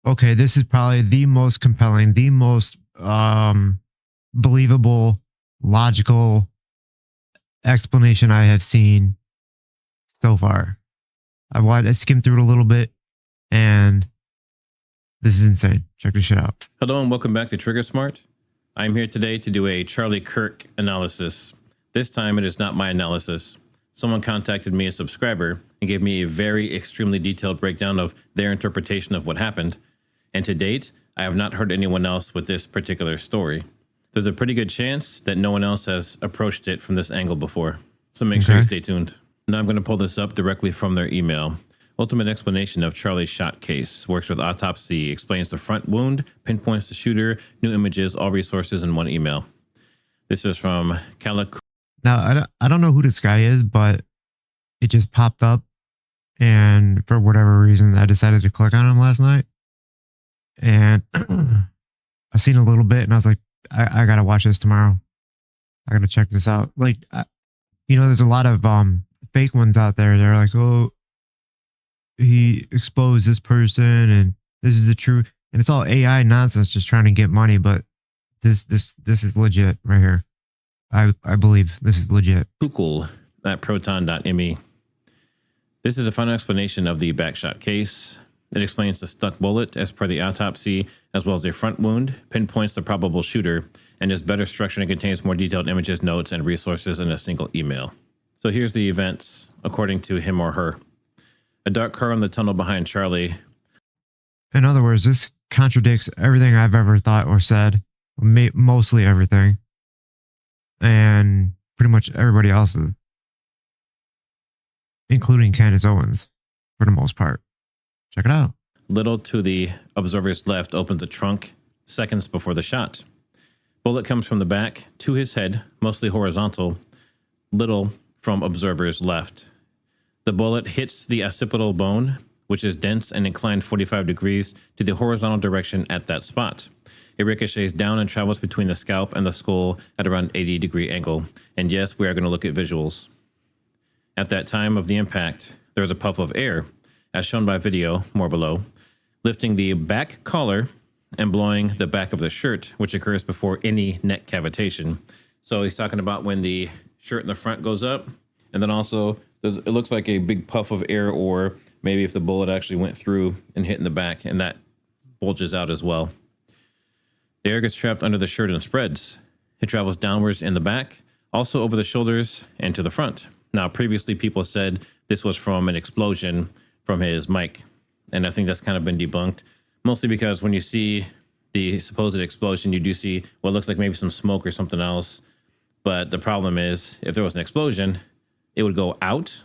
Okay, this is probably the most compelling, the most believable, logical explanation I have seen so far. I skimmed through it a little bit, and this is insane. Check this shit out. Hello and welcome back to TriggerSmart. I'm here today to do a Charlie Kirk analysis. This time it is not my analysis. Someone contacted me, a subscriber, and gave me a very extremely detailed breakdown of their interpretation of what happened. And to date, I have not heard anyone else with this particular story. There's a pretty good chance that no one else has approached it from this angle before. So make sure you stay tuned. Now I'm going to pull this up directly from their email. Ultimate explanation of Charlie's shot case. Works with autopsy. Explains the front wound. Pinpoints the shooter. New images. All resources in one email. This is from Calic. Now, I don't know who this guy is, but it just popped up. And for whatever reason, I decided to click on him last night. And I've seen a little bit, and I was like, I got to watch this tomorrow. I got to check this out. Like, there's a lot of fake ones out there. They're like, oh, he exposed this person and this is the truth. And it's all AI nonsense, just trying to get money. But this is legit right here. I believe this is legit. Kukul at proton.me. This is a final explanation of the backshot case. It explains the stuck bullet as per the autopsy, as well as a front wound, pinpoints the probable shooter, and is better structured and contains more detailed images, notes, and resources in a single email. So here's the events, according to him or her. A dark car in the tunnel behind Charlie. In other words, this contradicts everything I've ever thought or said, mostly everything, and pretty much everybody else's, including Candace Owens, for the most part. Check it out. Little to the observer's left opens a trunk seconds before the shot. Bullet comes from the back to his head, mostly horizontal. Little from observer's left. The bullet hits the occipital bone, which is dense and inclined 45 degrees to the horizontal direction at that spot. It ricochets down and travels between the scalp and the skull at around 80-degree angle. And yes, we are going to look at visuals. At that time of the impact, there was a puff of air, as shown by video, more below, lifting the back collar and blowing the back of the shirt, which occurs before any neck cavitation. So he's talking about when the shirt in the front goes up, and then also it looks like a big puff of air, or maybe if the bullet actually went through and hit in the back, and that bulges out as well. The air gets trapped under the shirt and spreads. It travels downwards in the back, also over the shoulders and to the front. Now, previously people said this was from an explosion from his mic, and I think that's kind of been debunked, mostly because when you see the supposed explosion, you do see what looks like maybe some smoke or something else. But the problem is, if there was an explosion, it would go out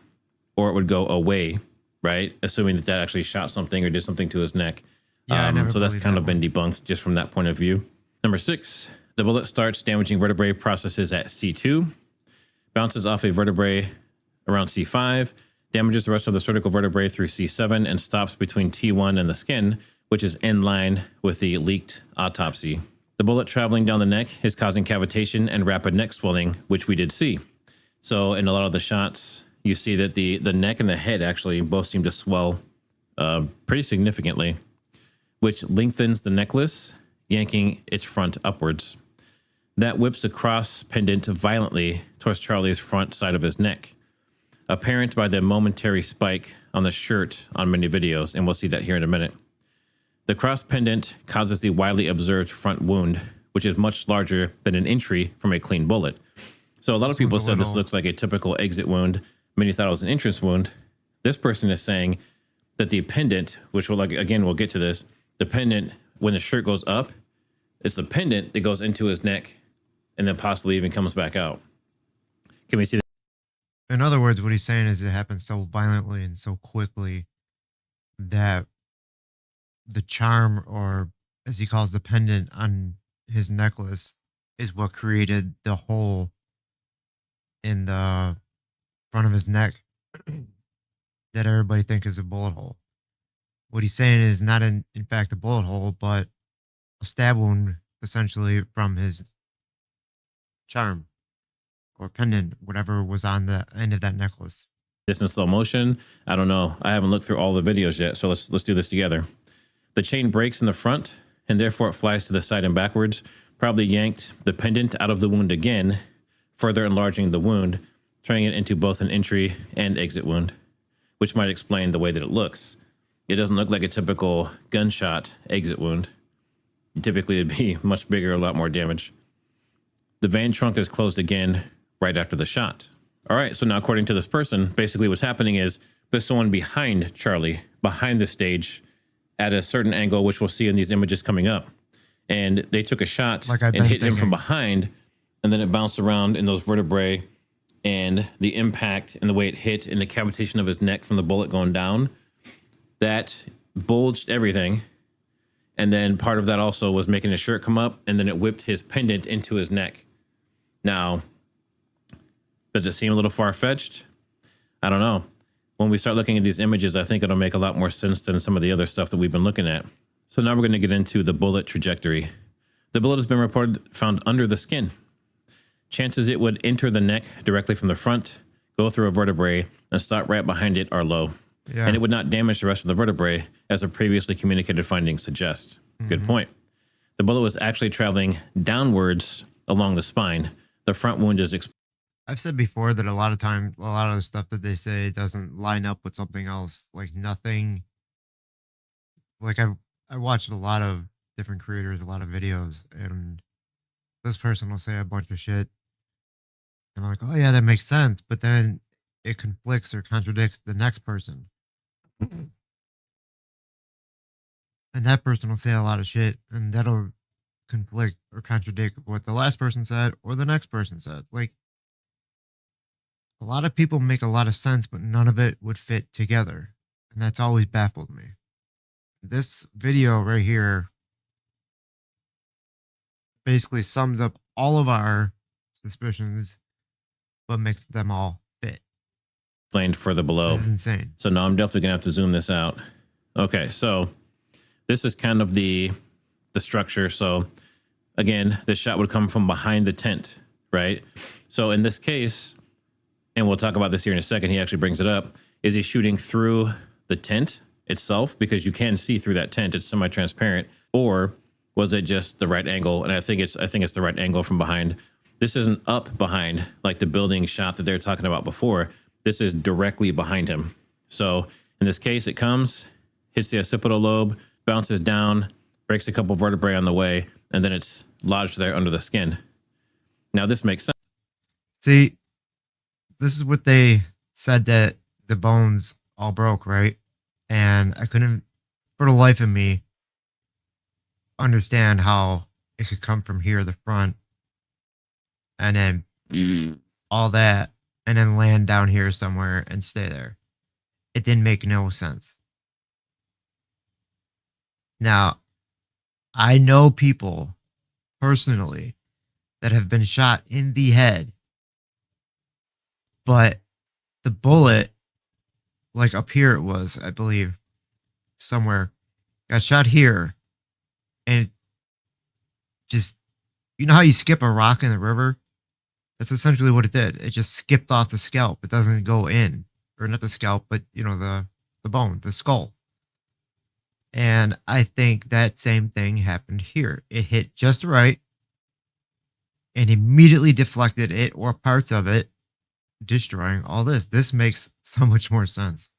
or it would go away, right? Assuming that actually shot something or did something to his neck. Yeah, so that's kind of been debunked just from that point of view. Number 6, the bullet starts damaging vertebrae processes at C2, bounces off a vertebrae around C5, damages the rest of the cervical vertebrae through C7, and stops between T1 and the skin, which is in line with the leaked autopsy. The bullet traveling down the neck is causing cavitation and rapid neck swelling, which we did see. So in a lot of the shots, you see that the neck and the head actually both seem to swell pretty significantly, which lengthens the necklace, yanking its front upwards. That whips across pendant violently towards Charlie's front side of his neck, apparent by the momentary spike on the shirt on many videos, and we'll see that here in a minute. The cross pendant causes the widely observed front wound, which is much larger than an entry from a clean bullet. So a lot of people said this looks like a typical exit wound. Many thought it was an entrance wound. This person is saying that the pendant, which we'll get to this, the pendant, when the shirt goes up, it's the pendant that goes into his neck and then possibly even comes back out. Can we see that? In other words, what he's saying is it happened so violently and so quickly that the charm, or as he calls the pendant on his necklace, is what created the hole in the front of his neck that everybody thinks is a bullet hole. What he's saying is not in fact a bullet hole, but a stab wound, essentially, from his charm or pendant, whatever was on the end of that necklace. This in slow motion. I don't know. I haven't looked through all the videos yet, so let's do this together. The chain breaks in the front, and therefore it flies to the side and backwards, probably yanked the pendant out of the wound again, further enlarging the wound, turning it into both an entry and exit wound, which might explain the way that it looks. It doesn't look like a typical gunshot exit wound. Typically, it'd be much bigger, a lot more damage. The vein trunk is closed again right after the shot. All right, so now according to this person, basically what's happening is there's someone behind Charlie, behind the stage, at a certain angle, which we'll see in these images coming up. And they took a shot and hit him from behind, and then it bounced around in those vertebrae, and the impact and the way it hit in the cavitation of his neck from the bullet going down, that bulged everything. And then part of that also was making his shirt come up, and then it whipped his pendant into his neck. Now, does it seem a little far-fetched? I don't know. When we start looking at these images, I think it'll make a lot more sense than some of the other stuff that we've been looking at. So now we're going to get into the bullet trajectory. The bullet has been reported found under the skin. Chances it would enter the neck directly from the front, go through a vertebrae, and stop right behind it are low. Yeah. And it would not damage the rest of the vertebrae, as the previously communicated findings suggest. Good point. The bullet was actually traveling downwards along the spine. The front wound is I've said before that a lot of times, a lot of the stuff that they say doesn't line up with something else. Like nothing. Like I watched a lot of different creators, a lot of videos, and this person will say a bunch of shit, and I'm like, oh yeah, that makes sense. But then it conflicts or contradicts the next person, and that person will say a lot of shit, and that'll conflict or contradict what the last person said or the next person said. Like, a lot of people make a lot of sense, but none of it would fit together. And that's always baffled me. This video right here basically sums up all of our suspicions, but makes them all fit. Explained further below. This is insane. So now I'm definitely going to have to zoom this out. Okay, so this is kind of the structure. So again, this shot would come from behind the tent, right? So in this case, and we'll talk about this here in a second, he actually brings it up, is he shooting through the tent itself? Because you can see through that tent, it's semi-transparent. Or was it just the right angle? And I think it's the right angle from behind. This isn't up behind like the building shot that they're talking about before. This is directly behind him. So in this case, it comes, hits the occipital lobe, bounces down, breaks a couple vertebrae on the way, and then it's lodged there under the skin. Now this makes sense. See, this is what they said, that the bones all broke, right? And I couldn't, for the life of me, understand how it could come from here, the front, and then all that, and then land down here somewhere and stay there. It didn't make no sense. Now, I know people personally that have been shot in the head, but the bullet, like up here it was, I believe, somewhere, got shot here, and it just, you know how you skip a rock in the river? That's essentially what it did. It just skipped off the scalp. It doesn't go in, or not the scalp, but you know, the bone, the skull. And I think that same thing happened here. It hit just right and immediately deflected it or parts of it, destroying all this. This makes so much more sense.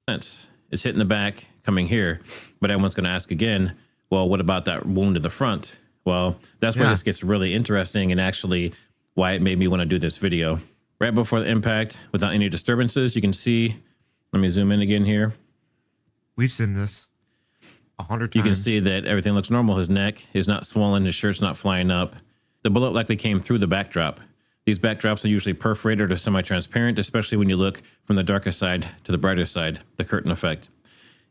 It's hitting the back, coming here, but everyone's going to ask again, well, what about that wound to the front? Well, that's where this gets really interesting, and actually why it made me want to do this video. Right before the impact, without any disturbances, you can see, let me zoom in again here. We've seen this 100 times. You can see that everything looks normal. His neck is not swollen, his shirt's not flying up. The bullet likely came through the backdrop. These backdrops are usually perforated or semi-transparent, especially when you look from the darker side to the brighter side, the curtain effect.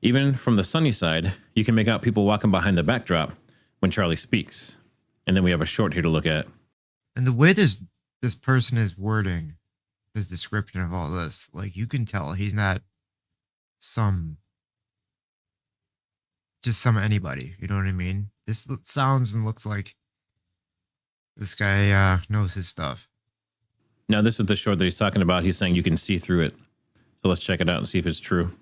Even from the sunny side, you can make out people walking behind the backdrop when Charlie speaks. And then we have a short here to look at. And the way this person is wording his description of all this, like, you can tell he's not just some anybody. You know what I mean? This sounds and looks like this guy knows his stuff. Now, this is the short that he's talking about. He's saying you can see through it. So let's check it out and see if it's true.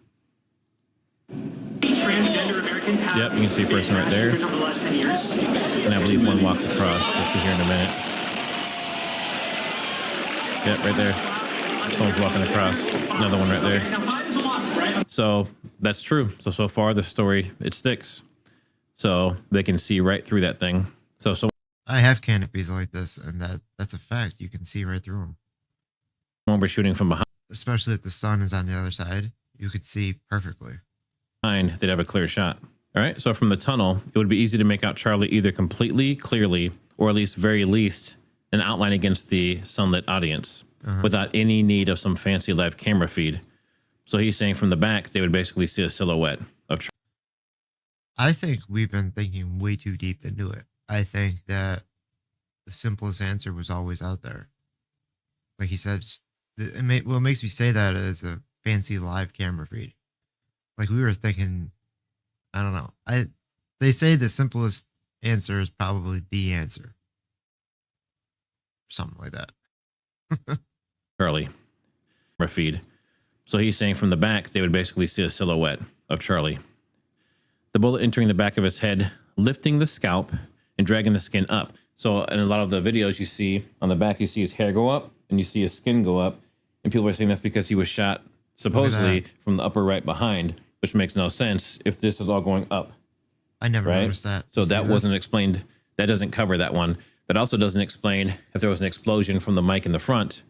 Transgender American Yep, you can see a person right there. And I believe one walks across. We'll see here in a minute. Yep, right there. Someone's walking across. Another one right there. So that's true. So far, the story, it sticks. So they can see right through that thing. So I have canopies like this, and that's a fact. You can see right through them. when we're shooting from Especially if the sun is on the other side, you could see perfectly. behind, they'd have a clear shot. All right. So from the tunnel, it would be easy to make out Charlie either completely, clearly, or at least very least an outline against the sunlit audience without any need of some fancy live camera feed. So he's saying from the back, they would basically see a silhouette of Charlie. I think we've been thinking way too deep into it. I think that the simplest answer was always out there. Like he said, what makes me say that is a fancy live camera feed. Like we were thinking, I don't know. They say the simplest answer is probably the answer. Something like that. Charlie feed. So he's saying from the back, they would basically see a silhouette of Charlie. The bullet entering the back of his head, lifting the scalp and dragging the skin up. So in a lot of the videos you see on the back, you see his hair go up and you see his skin go up. And people are saying that's because he was shot supposedly from the upper right behind, which makes no sense if this is all going up. I never noticed that. So that wasn't explained. That doesn't cover that one. That also doesn't explain if there was an explosion from the mic in the front,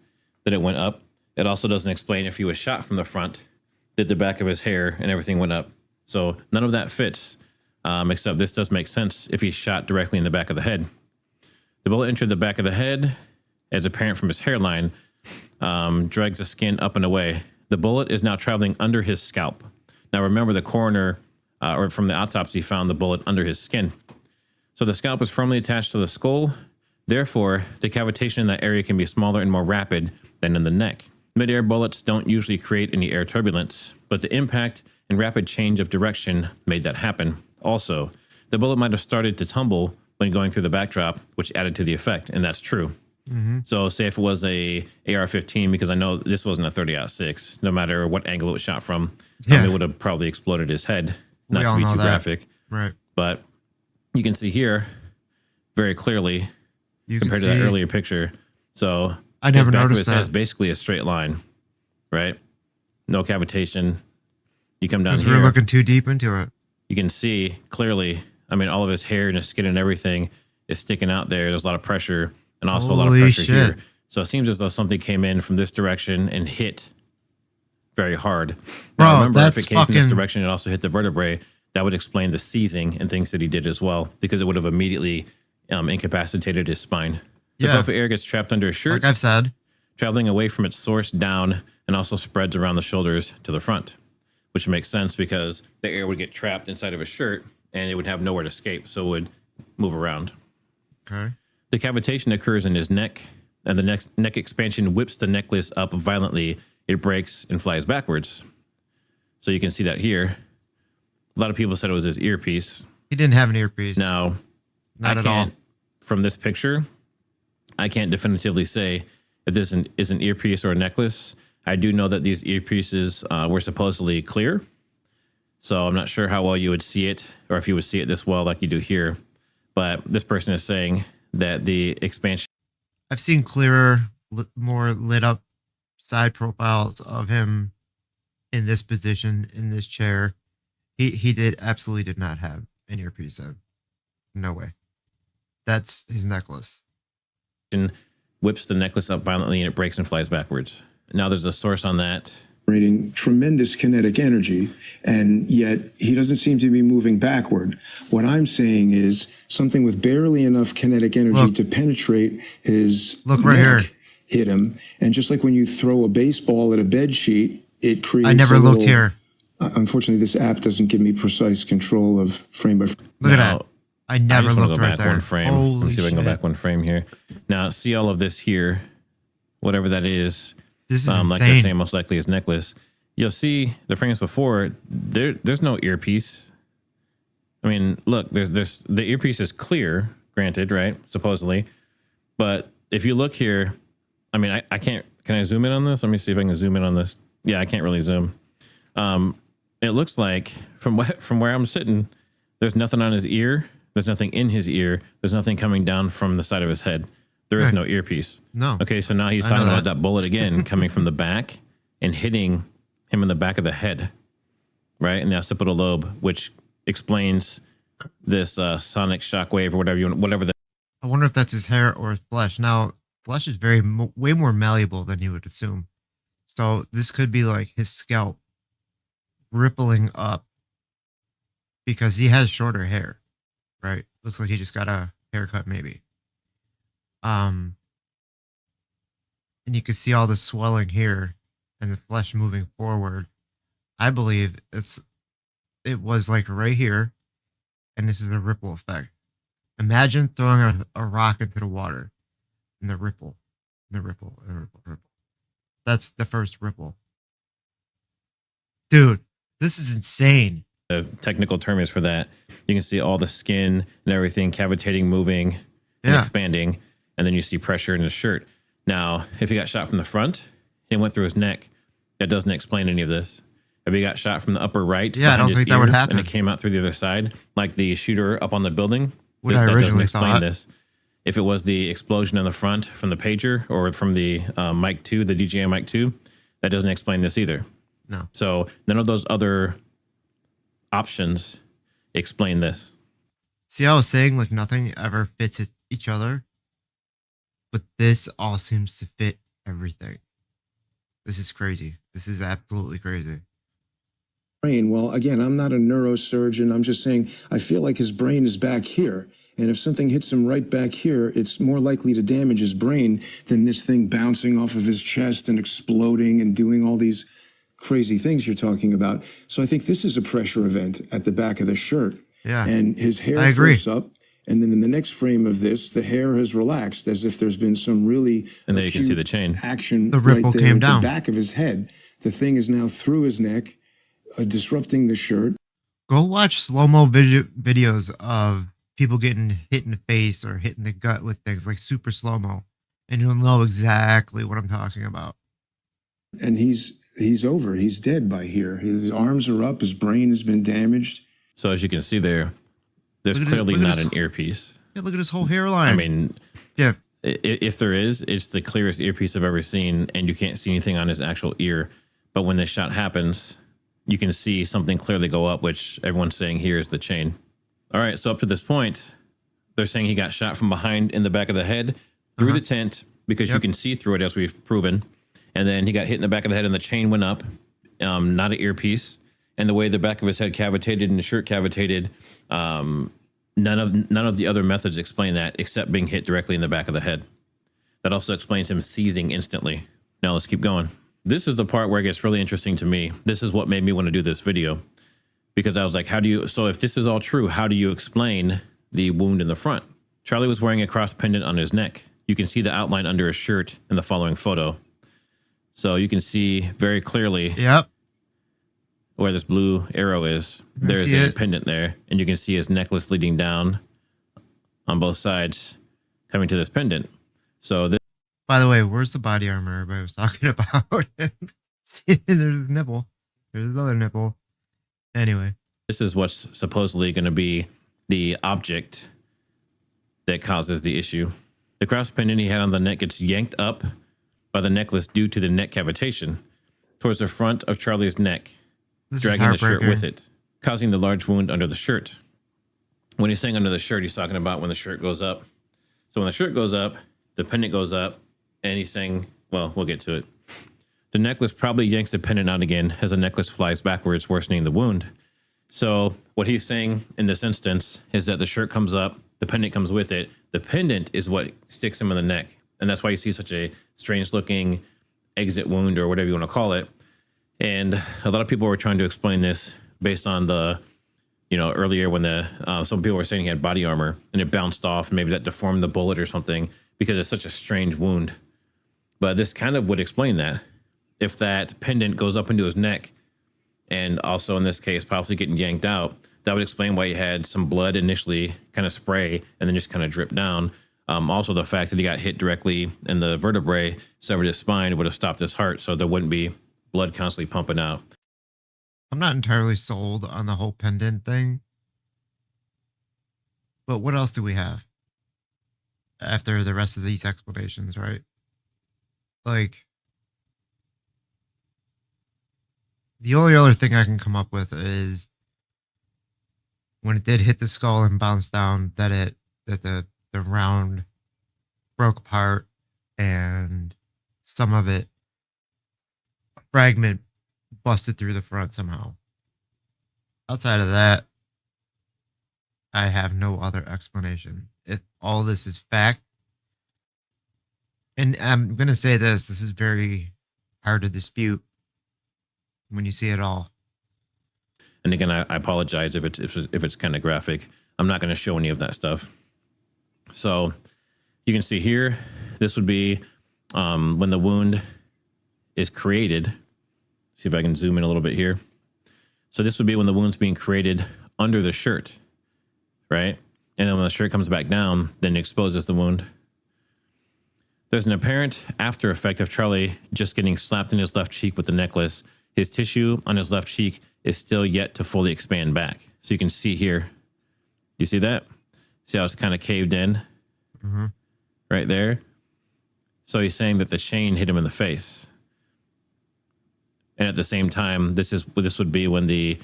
that it went up. It also doesn't explain if he was shot from the front, that the back of his hair and everything went up. So none of that fits, except this does make sense if he's shot directly in the back of the head. The bullet entered the back of the head, as apparent from his hairline, drags the skin up and away. The bullet is now traveling under his scalp. Now remember, the coroner, or from the autopsy, found the bullet under his skin. So the scalp is firmly attached to the skull. Therefore, decapitation in that area can be smaller and more rapid than in the neck. Mid-air bullets don't usually create any air turbulence, but the impact and rapid change of direction made that happen. Also, the bullet might have started to tumble when going through the backdrop, which added to the effect, and that's true. So say if it was a AR-15, because I know this wasn't a 30-06, no matter what angle it was shot from, it would have probably exploded his head. Not to be too graphic. Right. But you can see here very clearly compared to that earlier picture. So I never noticed that. It's basically a straight line, right? No cavitation. You come down here. We're looking too deep into it. You can see clearly, I mean, all of his hair and his skin and everything is sticking out there. There's a lot of pressure and also a lot of pressure here. So it seems as though something came in from this direction and hit very hard. Now, remember, if it came from this direction, it also hit the vertebrae. That would explain the seizing and things that he did as well, because it would have immediately incapacitated his spine. The puff of air gets trapped under his shirt, like I've said, traveling away from its source down, and also spreads around the shoulders to the front, which makes sense because the air would get trapped inside of his shirt and it would have nowhere to escape, so it would move around. Okay. The cavitation occurs in his neck, and the neck expansion whips the necklace up violently. It breaks and flies backwards. So you can see that here. A lot of people said it was his earpiece. He didn't have an earpiece. Now, not at all. From this picture, I can't definitively say if this is an earpiece or a necklace. I do know that these earpieces were supposedly clear. So I'm not sure how well you would see it, or if you would see it this well like you do here. But this person is saying that the expansion... I've seen clearer, more lit up side profiles of him in this position, in this chair. He absolutely did not have an earpiece in. No way. That's his necklace. Whips the necklace up violently and it breaks and flies backwards. Now there's a source on that. Tremendous kinetic energy, and yet he doesn't seem to be moving backward. What I'm saying is something with barely enough kinetic energy to penetrate his neck hit him. And just like when you throw a baseball at a bed sheet, it creates. I never looked here. Unfortunately, this app doesn't give me precise control of frame by frame. Look at that. I never looked right there. One frame. Let me see if I can go back one frame here. Now, see all of this here, whatever that is. This is insane. Like they're saying, most likely his necklace. You'll see the frames before. There's no earpiece. I mean, look, there's the earpiece is clear, granted, right? Supposedly, but if you look here, I mean, I can't. Can I zoom in on this? Let me see if I can zoom in on this. Yeah, I can't really zoom. It looks like from where I'm sitting, There's nothing on his ear. There's nothing in his ear. There's nothing coming down from the side of his head. There is Right. no earpiece. No. Okay, so now he's I know talking about that. that bullet again coming from the back and hitting him in the back of the head, right? In the occipital lobe, which explains this sonic shockwave or whatever you want, whatever the I wonder if that's his hair or his flesh. Now, flesh is way more malleable than you would assume. So this could be like his scalp rippling up because he has shorter hair, right? Looks like he just got a haircut, maybe. And you can see all the swelling here and the flesh moving forward. I believe it was like right here, and this is a ripple effect. Imagine throwing a rock into the water and the ripple, and the ripple, and the ripple, ripple. That's the first ripple. Dude, this is insane. technical term is for that. You can see all the skin and everything cavitating, moving, and Yeah. expanding, and then you see pressure in his shirt. Now, if he got shot from the front and went through his neck, that doesn't explain any of this. If he got shot from the upper right, Yeah, I behind don't his think that would ear, happen. and it came out through the other side, like the shooter up on the building, What I that doesn't originally explain thought. this. If it was the explosion in the front from the pager or from the mic 2, the DJI mic 2, that doesn't explain this either. No. So none of those other options explain this. See, I was saying like nothing ever fits each other, but this all seems to fit everything. This is crazy. This is absolutely crazy. Brain. Well, again, I'm not a neurosurgeon. I'm just saying I feel like his brain is back here. And if something hits him right back here, it's more likely to damage his brain than this thing bouncing off of his chest and exploding and doing all these crazy things you're talking about. So I think this is a pressure event at the back of the shirt. Yeah. And his hair I agree. flips up. And then in the next frame of this, the hair has relaxed as if there's been some really And there you can see acute the chain. action The ripple right there came at down. the back of his head. The thing is now through his neck, disrupting the shirt. Go watch slow-mo videos of people getting hit in the face or hit in the gut with things like super slow-mo, and you'll know exactly what I'm talking about. And he's over. He's dead by here. His arms are up. His brain has been damaged. So as you can see there, there's Look at clearly look at not his- an earpiece. Yeah, look at his whole hairline. I mean, yeah, if there is, it's the clearest earpiece I've ever seen, and you can't see anything on his actual ear. But when this shot happens, you can see something clearly go up, which everyone's saying here is the chain. All right, so up to this point, they're saying he got shot from behind in the back of the head through the tent because you Yep. can see through it, as we've proven. And then he got hit in the back of the head and the chain went up, not an earpiece. And the way the back of his head cavitated and the shirt cavitated, none of the other methods explain that except being hit directly in the back of the head. That also explains him seizing instantly. Now let's keep going. This is the part where it gets really interesting to me. This is what made me want to do this video, because I was like, so if this is all true, how do you explain the wound in the front? Charlie was wearing a cross pendant on his neck. You can see the outline under his shirt in the following photo. So you can see very clearly yep. where this blue arrow is. There's see a it. pendant there, and you can see his necklace leading down on both sides, coming to this pendant. So this By the way, where's the body armor everybody was talking about? See, there's a nipple. There's another nipple. Anyway, is what's supposedly going to be the object that causes the issue. The cross pendant he had on the neck gets yanked up by the necklace due to the neck cavitation towards the front of Charlie's neck, this dragging the is shirt heartbreaking. with it, causing the large wound under the shirt. When he's saying under the shirt, he's talking about when the shirt goes up. So when the shirt goes up, the pendant goes up, and he's saying, well, we'll get to it. The necklace probably yanks the pendant out again as the necklace flies backwards, worsening the wound. So what he's saying in this instance is that the shirt comes up, the pendant comes with it. The pendant is what sticks him in the neck. And that's why you see such a strange looking exit wound or whatever you want to call it. And a lot of people were trying to explain this based on the, earlier when some people were saying he had body armor and it bounced off, and maybe that deformed the bullet or something because it's such a strange wound. But this kind of would explain that. If that pendant goes up into his neck, and also in this case, possibly getting yanked out, that would explain why he had some blood initially kind of spray and then just kind of drip down. Also, the fact that he got hit directly in the vertebrae, severed his spine, would have stopped his heart, so there wouldn't be blood constantly pumping out. I'm not entirely sold on the whole pendant thing. But what else do we have after the rest of these explanations, right? Like, the only other thing I can come up with is when it did hit the skull and bounce down, that the round broke apart and some of it fragment busted through the front somehow. Outside of that, I have no other explanation. If all this is fact, and I'm gonna say this is very hard to dispute when you see it all. And again, I apologize if it's kind of graphic. I'm not going to show any of that stuff. So you can see here, this would be when the wound is created. See if I can zoom in a little bit here. So this would be when the wound's being created under the shirt, right? And then when the shirt comes back down, then it exposes the wound. There's an apparent after effect of Charlie just getting slapped in his left cheek with the necklace. His tissue on his left cheek is still yet to fully expand back. So you can see here. You see that? See how it's kind of caved in? Mm-hmm. Right there. So he's saying that the chain hit him in the face. And at the same time, this would be when the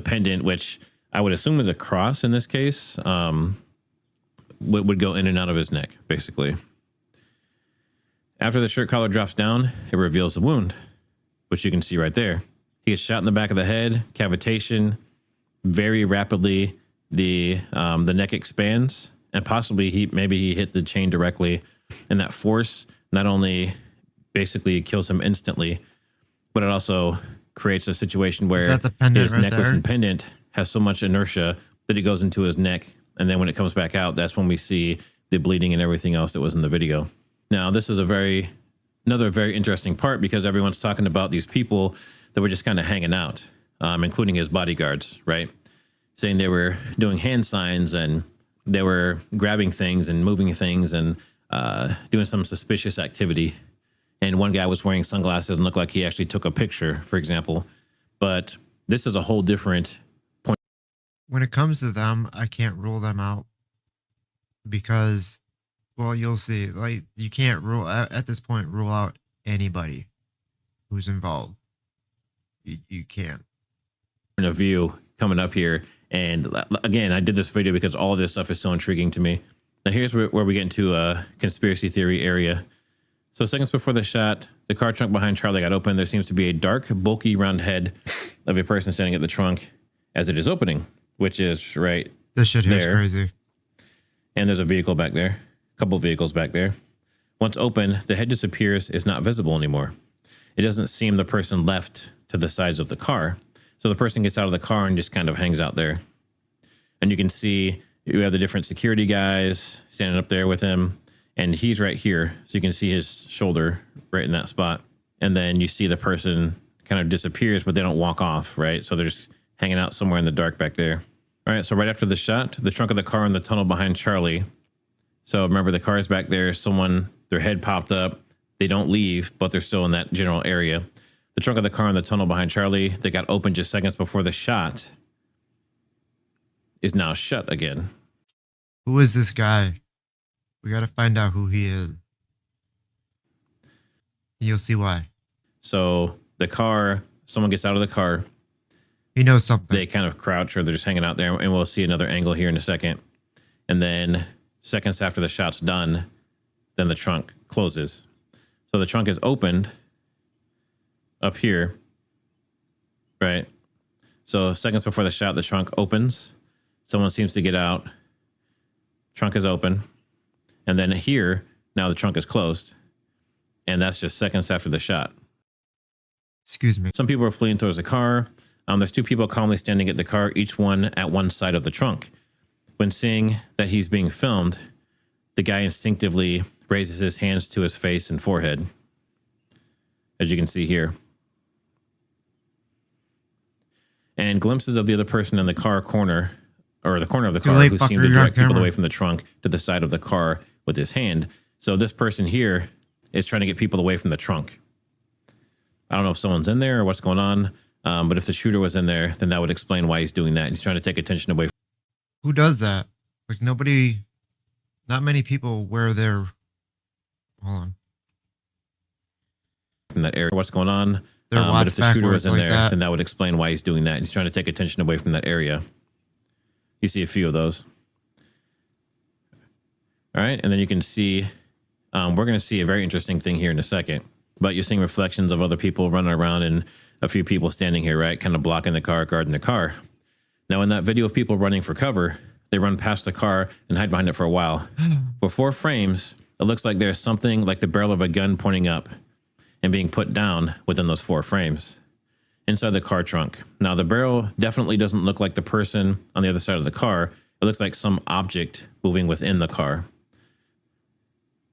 pendant, which I would assume is a cross in this case, would go in and out of his neck, basically. After the shirt collar drops down, it reveals the wound, which you can see right there. He gets shot in the back of the head, cavitation. Very rapidly, the neck expands, and possibly maybe he hit the chain directly, and that force not only basically kills him instantly, but it also creates a situation where his necklace and pendant has so much inertia that it goes into his neck, and then when it comes back out, that's when we see the bleeding and everything else that was in the video. Now, this is another very interesting part, because everyone's talking about these people that were just kind of hanging out, including his bodyguards, right? Saying they were doing hand signs and they were grabbing things and moving things and doing some suspicious activity. And one guy was wearing sunglasses and looked like he actually took a picture, for example. But this is a whole different point. When it comes to them, I can't rule them out because, well, you'll see. Like, you can't at this point rule out anybody who's involved. You can't. A view coming up here, and again, I did this video because all of this stuff is so intriguing to me. Now, here's where we get into a conspiracy theory area. So seconds before the shot, the car trunk behind Charlie got open. There seems to be a dark, bulky, round head of a person standing at the trunk as it is opening, which is right. This shit here's crazy. And there's a vehicle back there, a couple of vehicles back there. Once open, the head disappears, is not visible anymore. It doesn't seem the person left to the sides of the car. So the person gets out of the car and just kind of hangs out there. And you can see you have the different security guys standing up there with him. And he's right here. So you can see his shoulder right in that spot. And then you see the person kind of disappears, but they don't walk off, right? So they're just hanging out somewhere in the dark back there. All right, so right after the shot, the trunk of the car in the tunnel behind Charlie. So remember, the car is back there. Their head popped up. They don't leave, but they're still in that general area. The trunk of the car in the tunnel behind Charlie that got opened just seconds before the shot is now shut again. Who is this guy? We got to find out who he is. You'll see why. So the car, someone gets out of the car. He knows something. They kind of crouch, or they're just hanging out there, and we'll see another angle here in a second. And then seconds after the shot's done, then the trunk closes. So the trunk is opened up here, right? So seconds before the shot, the trunk opens. Someone seems to get out. Trunk is open. And then here, now the trunk is closed. And that's just seconds after the shot. Excuse me. Some people are fleeing towards the car. There's two people calmly standing at the car, each one at one side of the trunk. When seeing that he's being filmed, the guy instinctively raises his hands to his face and forehead, as you can see here. And glimpses of the other person in the car corner, or the corner of the car, who seemed to direct people away from the trunk to the side of the car with his hand. So this person here is trying to get people away from the trunk. I don't know if someone's in there or what's going on, but if the shooter was in there, then that would explain why he's doing that. He's trying to take attention away. Who does that? Like not many people wear their. Hold on. From that area, what's going on? Their watch but if the shooter was in like there, that. then that would explain why he's doing that. He's trying to take attention away from that area. You see a few of those. All right, and then you can see, we're going to see a very interesting thing here in a second. But you're seeing reflections of other people running around and a few people standing here, right? Kind of blocking the car, guarding the car. Now, in that video of people running for cover, they run past the car and hide behind it for a while. For 4 frames, it looks like there's something like the barrel of a gun pointing up and being put down within those 4 frames inside the car trunk. Now, the barrel definitely doesn't look like the person on the other side of the car. It looks like some object moving within the car.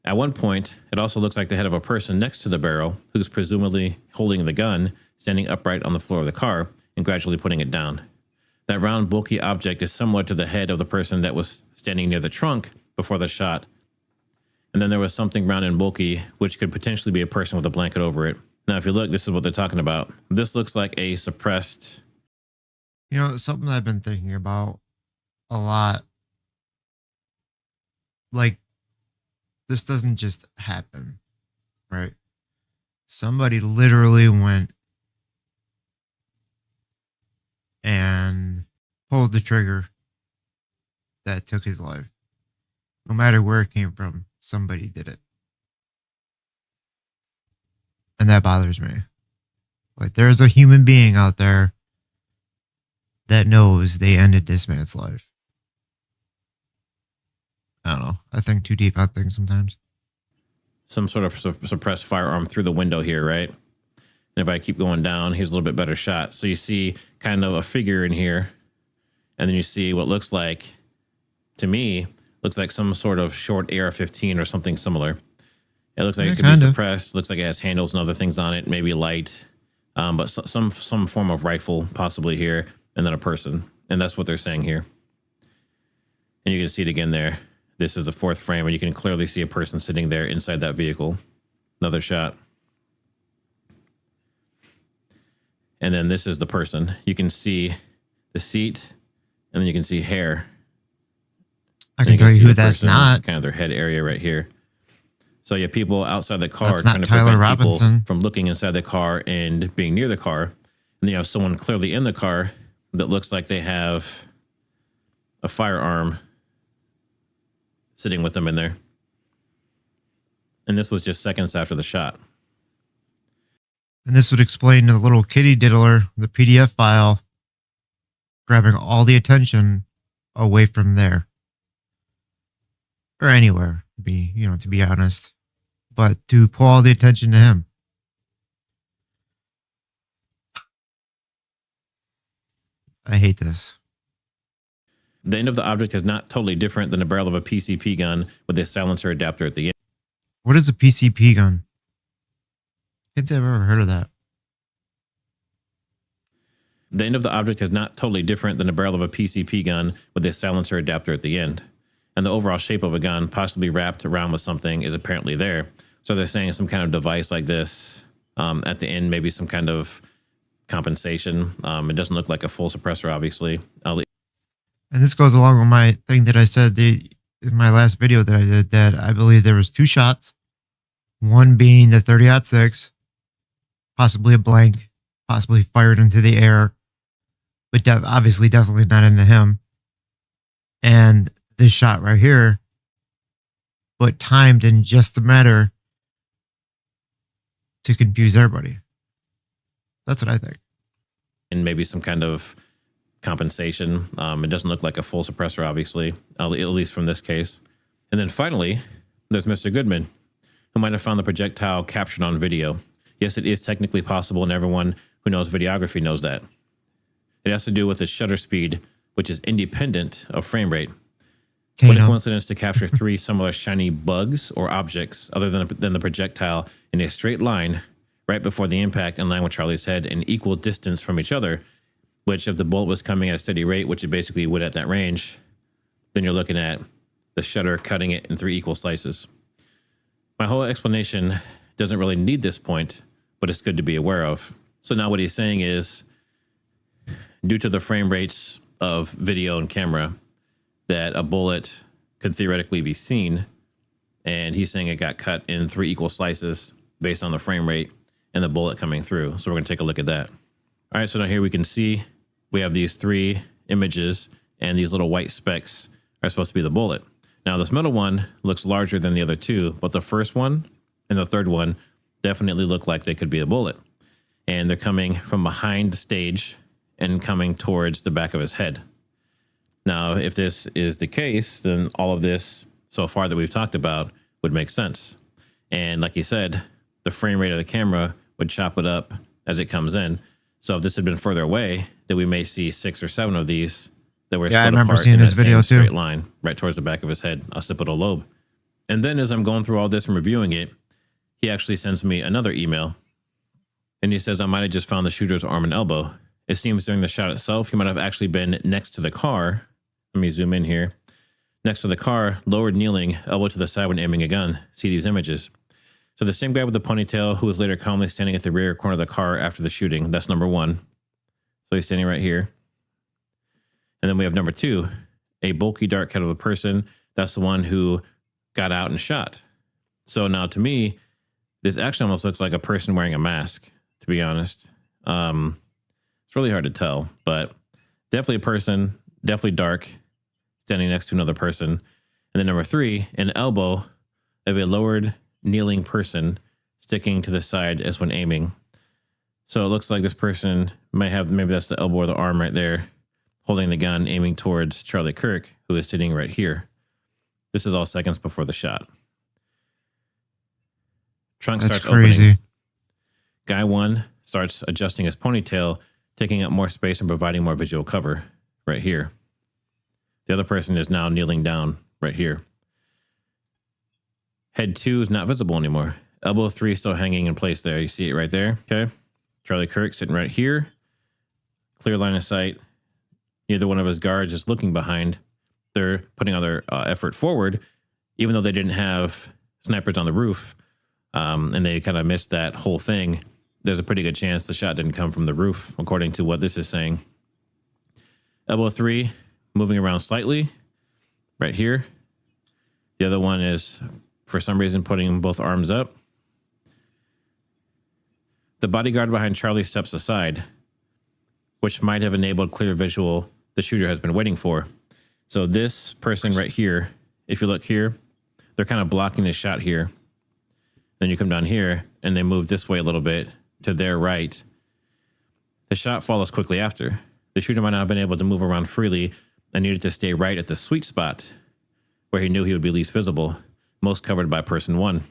At one point, it also looks like the head of a person next to the barrel who's presumably holding the gun, standing upright on the floor of the car and gradually putting it down. That round, bulky object is similar to the head of the person that was standing near the trunk before the shot. And then there was something round and bulky, which could potentially be a person with a blanket over it. Now, if you look, this is what they're talking about. This looks like a suppressed... You know, something I've been thinking about a lot. Like, this doesn't just happen, right? Somebody literally went and pulled the trigger that took his life. No matter where it came from, somebody did it. And that bothers me. Like, there's a human being out there that knows they ended this man's life. I don't know. I think too deep on things sometimes. Some sort of suppressed firearm through the window here, right? And if I keep going down, here's a little bit better shot. So you see kind of a figure in here. And then you see what looks like, to me, looks like some sort of short AR-15 or something similar. It looks like it could be suppressed. Looks like it has handles and other things on it, maybe light. But some form of rifle possibly here, and then a person. And that's what they're saying here. And you can see it again there. This is the 4th frame, and you can clearly see a person sitting there inside that vehicle. Another shot. And then this is the person. You can see the seat, and then you can see hair. I can tell you who that's not. Kind of their head area right here. So you have people outside the car that's trying not to prevent Tyler Robinson people from looking inside the car and being near the car. And then you have someone clearly in the car that looks like they have a firearm sitting with them in there. And this was just seconds after the shot. And this would explain the little kitty diddler, the PDF file, grabbing all the attention away from there. Or anywhere, to be honest. But to pull all the attention to him. I hate this. The end of the object is not totally different than the barrel of a PCP gun with a silencer adapter at the end. What is a PCP gun? Can't say I've ever heard of that. The end of the object is not totally different than the barrel of a PCP gun with a silencer adapter at the end. And the overall shape of a gun, possibly wrapped around with something, is apparently there. So they're saying some kind of device like this at the end, maybe some kind of compensation. It doesn't look like a full suppressor, obviously. And this goes along with my thing that I said in my last video that I did, that I believe there was 2 shots. One being the 30-06, possibly a blank, possibly fired into the air, but obviously definitely not into him. And this shot right here, but timed in just a matter to confuse everybody. That's what I think. And maybe some kind of compensation. It doesn't look like a full suppressor, obviously, at least from this case. And then finally, there's Mr. Goodman, who might have found the projectile captured on video. Yes, it is technically possible, and everyone who knows videography knows that. It has to do with its shutter speed, which is independent of frame rate. What a coincidence to capture 3 similar shiny bugs or objects other than the projectile in a straight line right before the impact, in line with Charlie's head, in equal distance from each other, which if the bullet was coming at a steady rate, which it basically would at that range, then you're looking at the shutter cutting it in 3 equal slices. My whole explanation doesn't really need this point, but it's good to be aware of. So now what he's saying is, due to the frame rates of video and camera, that a bullet could theoretically be seen. And he's saying it got cut in 3 equal slices based on the frame rate and the bullet coming through. So we're going to take a look at that. All right, so now here we can see we have these 3 images, and these little white specks are supposed to be the bullet. Now, this middle one looks larger than the other 2, but the first one and the third one definitely look like they could be a bullet. And they're coming from behind the stage and coming towards the back of his head. Now, if this is the case, then all of this so far that we've talked about would make sense. And like you said, the frame rate of the camera would chop it up as it comes in. So if this had been further away, then we may see 6 or 7 of these that were split I remember apart seeing in this that video same too. straight line right towards the back of his head, occipital lobe. And then as I'm going through all this and reviewing it, he actually sends me another email. And he says, I might have just found the shooter's arm and elbow. It seems during the shot itself, he might have actually been next to the car. Let me zoom in here. Next to the car, lowered kneeling, elbow to the side when aiming a gun. See these images. So the same guy with the ponytail who was later calmly standing at the rear corner of the car after the shooting. That's number 1. So he's standing right here. And then we have number 2, a bulky dark head of a person. That's the one who got out and shot. So now to me, this actually almost looks like a person wearing a mask, to be honest. It's really hard to tell, but definitely a person, definitely dark, standing next to another person. And then number 3, an elbow of a lowered kneeling person sticking to the side as when aiming. So it looks like this person might have, maybe that's the elbow or the arm right there, holding the gun, aiming towards Charlie Kirk, who is sitting right here. This is all seconds before the shot. Trunk That's starts crazy. opening. Guy 1 starts adjusting his ponytail, taking up more space and providing more visual cover right here. The other person is now kneeling down right here. Head 2 is not visible anymore. Elbow 3 still hanging in place there. You see it right there. Okay. Charlie Kirk sitting right here. Clear line of sight. Neither one of his guards is looking behind. They're putting all their effort forward, even though they didn't have snipers on the roof, and they kind of missed that whole thing. There's a pretty good chance the shot didn't come from the roof, according to what this is saying. Elbow 3 moving around slightly right here. The other one is, for some reason, putting both arms up. The bodyguard behind Charlie steps aside, which might have enabled clear visual the shooter has been waiting for. So this person right here, if you look here, they're kind of blocking the shot here. Then you come down here and they move this way a little bit to their right. The shot follows quickly after. The shooter might not have been able to move around freely and needed to stay right at the sweet spot where he knew he would be least visible, most covered by person 1,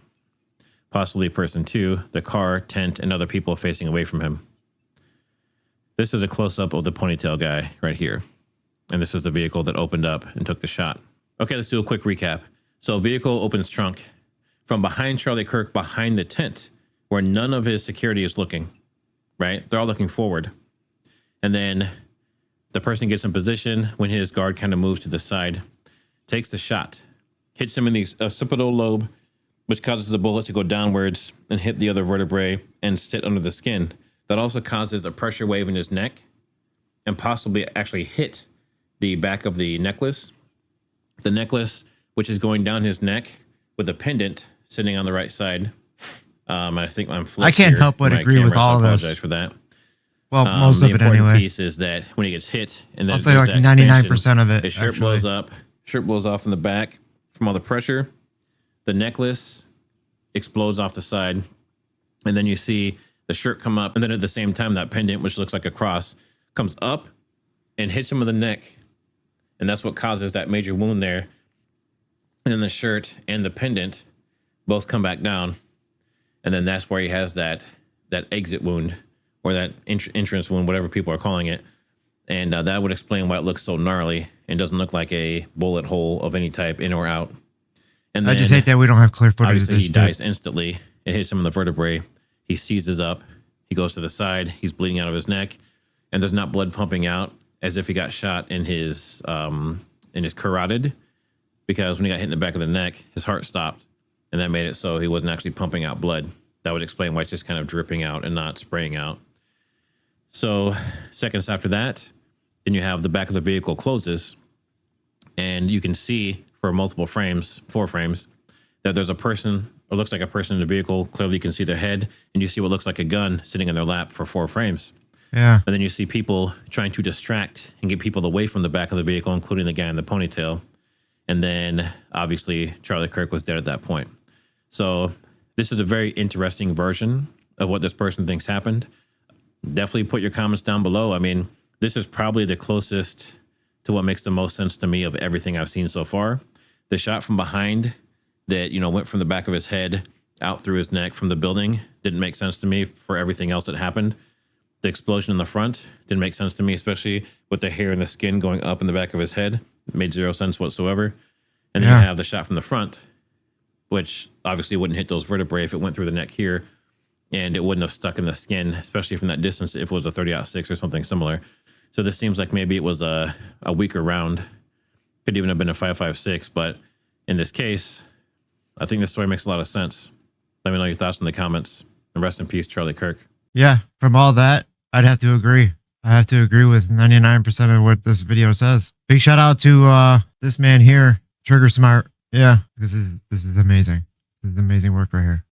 possibly person 2, the car, tent, and other people facing away from him. This is a close-up of the ponytail guy right here. And this is the vehicle that opened up and took the shot. Okay, let's do a quick recap. So vehicle opens trunk from behind Charlie Kirk, behind the tent, where none of his security is looking, right? They're all looking forward. And then the person gets in position when his guard kind of moves to the side, takes the shot, hits him in the occipital lobe, which causes the bullet to go downwards and hit the other vertebrae and sit under the skin. That also causes a pressure wave in his neck and possibly actually hit the back of the necklace. The necklace, which is going down his neck with a pendant sitting on the right side. I think I'm I can't help but agree with all so I this. apologize for that. Well, most of it The important anyway. piece is that when he gets hit, and then I'll say like 99% of it. his shirt actually. blows up, shirt blows off in the back from all the pressure. The necklace explodes off the side, and then you see the shirt come up, and then at the same time, that pendant, which looks like a cross, comes up and hits him in the neck, and that's what causes that major wound there. And then the shirt and the pendant both come back down, and then that's where he has that exit wound, or that entrance wound, whatever people are calling it. And that would explain why it looks so gnarly and doesn't look like a bullet hole of any type, in or out. And I then, just hate that we don't have clear footage of obviously, this he shit. dies instantly. It hits him in the vertebrae. He seizes up. He goes to the side. He's bleeding out of his neck, and there's not blood pumping out as if he got shot in his carotid, because when he got hit in the back of the neck, his heart stopped, and that made it so he wasn't actually pumping out blood. That would explain why it's just kind of dripping out and not spraying out. So seconds after that, then you have the back of the vehicle closes, And you can see for multiple frames, 4 frames, that there's a person, or looks like a person in the vehicle. Clearly you can see their head, and you see what looks like a gun sitting in their lap for 4 frames. Yeah. And then you see people trying to distract and get people away from the back of the vehicle, including the guy in the ponytail. And then obviously Charlie Kirk was dead at that point. So this is a very interesting version of what this person thinks happened. Definitely put your comments down below. I mean, this is probably the closest to what makes the most sense to me of everything I've seen so far. The shot from behind that, you know, went from the back of his head out through his neck from the building didn't make sense to me for everything else that happened. The explosion in the front didn't make sense to me, especially with the hair and the skin going up in the back of his head. It made 0 sense whatsoever. And then you have the shot from the front, which obviously wouldn't hit those vertebrae if it went through the neck here, and it wouldn't have stuck in the skin, especially from that distance if it was a 30-06 or something similar. So this seems like maybe it was a weaker round. Could even have been a 5.56, but in this case, I think this story makes a lot of sense. Let me know your thoughts in the comments. And rest in peace, Charlie Kirk. Yeah, from all that, I'd have to agree. I have to agree with 99% of what this video says. Big shout out to this man here, TriggerSmart. Yeah, this is amazing. This is amazing work right here.